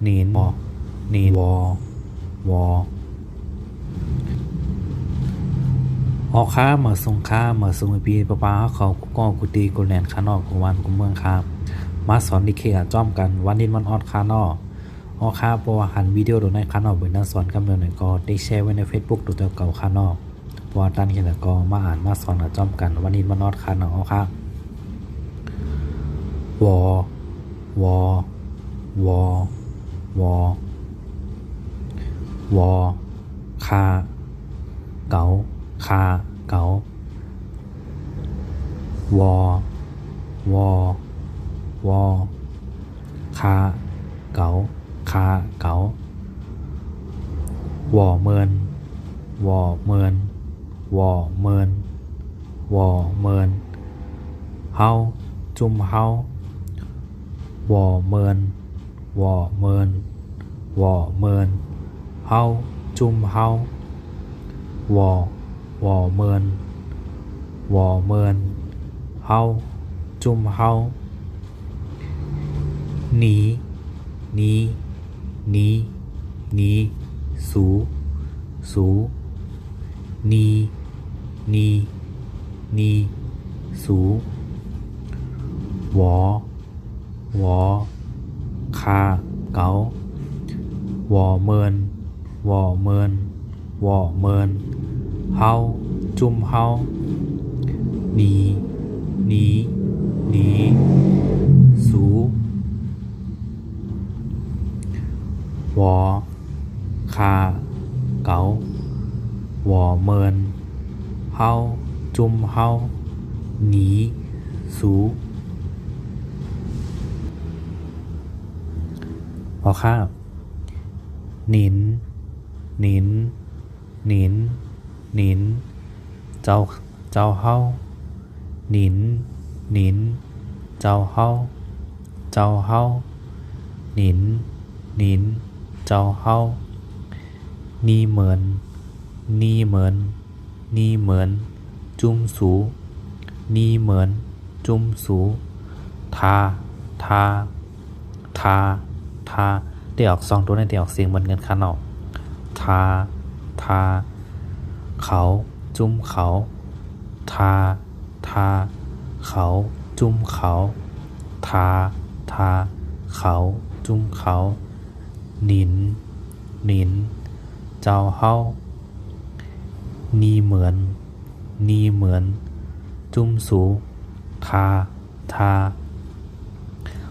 นินวอนินวอวอออค้าเหมือสงค้าเหมือสงปีปะปาเขาก็กุตีกุแลนคานอกกุวันกุเมืองครับมาสอนดิเคอะจ้อมกันวันนี้มันออดคานออค้าเพราะว่าหันวิดีโอโดนในคานอเบนนัสอนกำเนิดหนึ่งก็ได้แชร์ไว้ใน Facebook ตัวเก่าคานอเพราะว่าตันเขียนก็มาอ่านมาสอนอะจ้อมกันวันนี้มันออดคานออค้าวอวอวอวอวอคาเก๋าคาเก๋าวอวอวอคาเก๋าคาเก๋าวอเมินวอเมินวอเมินวอเมินเฮาจุ่มเฮาวอเมินวอเมินวอเมินเฮาจุ่มเฮาวอวอเมินวอเมินเฮาจุ่มเฮาหนีหนีหนีหนีสูสูหนีหนีหนีสูวอวอคาเก๋าวอเมินวอเมินวอเมินเฮาจุ่มเฮาหนีหนีหนีสูวอคาเก๋าวอเมินเฮาจุ่มเฮาหนีสูพอข้าวหนินหนินหนินหนินเจ้าเฮาหนินหนินเจ้าเฮาเจ้าเฮาหนินหนินเจ้าเฮานี่เหมือนนี่เหมือนนี่เหมือนจุ่มสูนี่เหมือนจุ่มสูทาทาทาทาได้ออกสองตัวในได้ออกเสียงเหมือนกันค่ะเนาะทาทาเขาจุ่มเขาทาทาเขาจุ่มเขาทาทาเขาจุ่มเขาหนินหนินเจ้าเฮานี่เหมือนนี่เหมือนจุ่มสูทาทา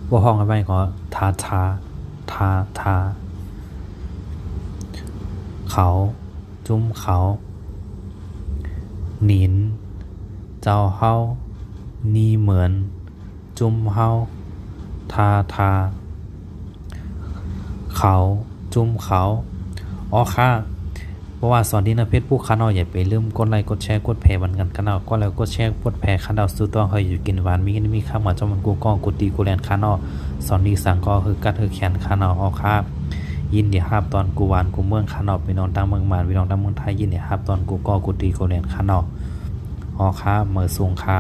ว่าห้องอะไรก็ทาทาทาทาเขาจุ่มเขาหนินเจ้าเฮานี่เหมือนจุ่มเฮาทาทาเขาจุ่มเขาอ๋อค่ะเพราะว่าสอนที่ในเพจผู้ค้าเนาะอย่าไปลืมกดไลค์กดแชร์กดแชร์มันกันกันเนาะก็แล้วกดแชร์กดแชร์คันดาวสู้ต้องเฮยอยู่กินหวานมีข้าวมาจอมันกูก้องกูตีกูแลนค้าเนาะสอนดีสั่งก็คือกัดคือแขนค้าเนาะอ๋อค่ะยินดีครับตอนกูหวานกูเมืองค้าเนาะพี่น้องตั้งเมืองมานพี่น้องตั้งเมืองไทยยินดีครับตอนกูก็กูตีกูแลนค้าเนาะอ๋อค่ะเมื่อสูงค่ะ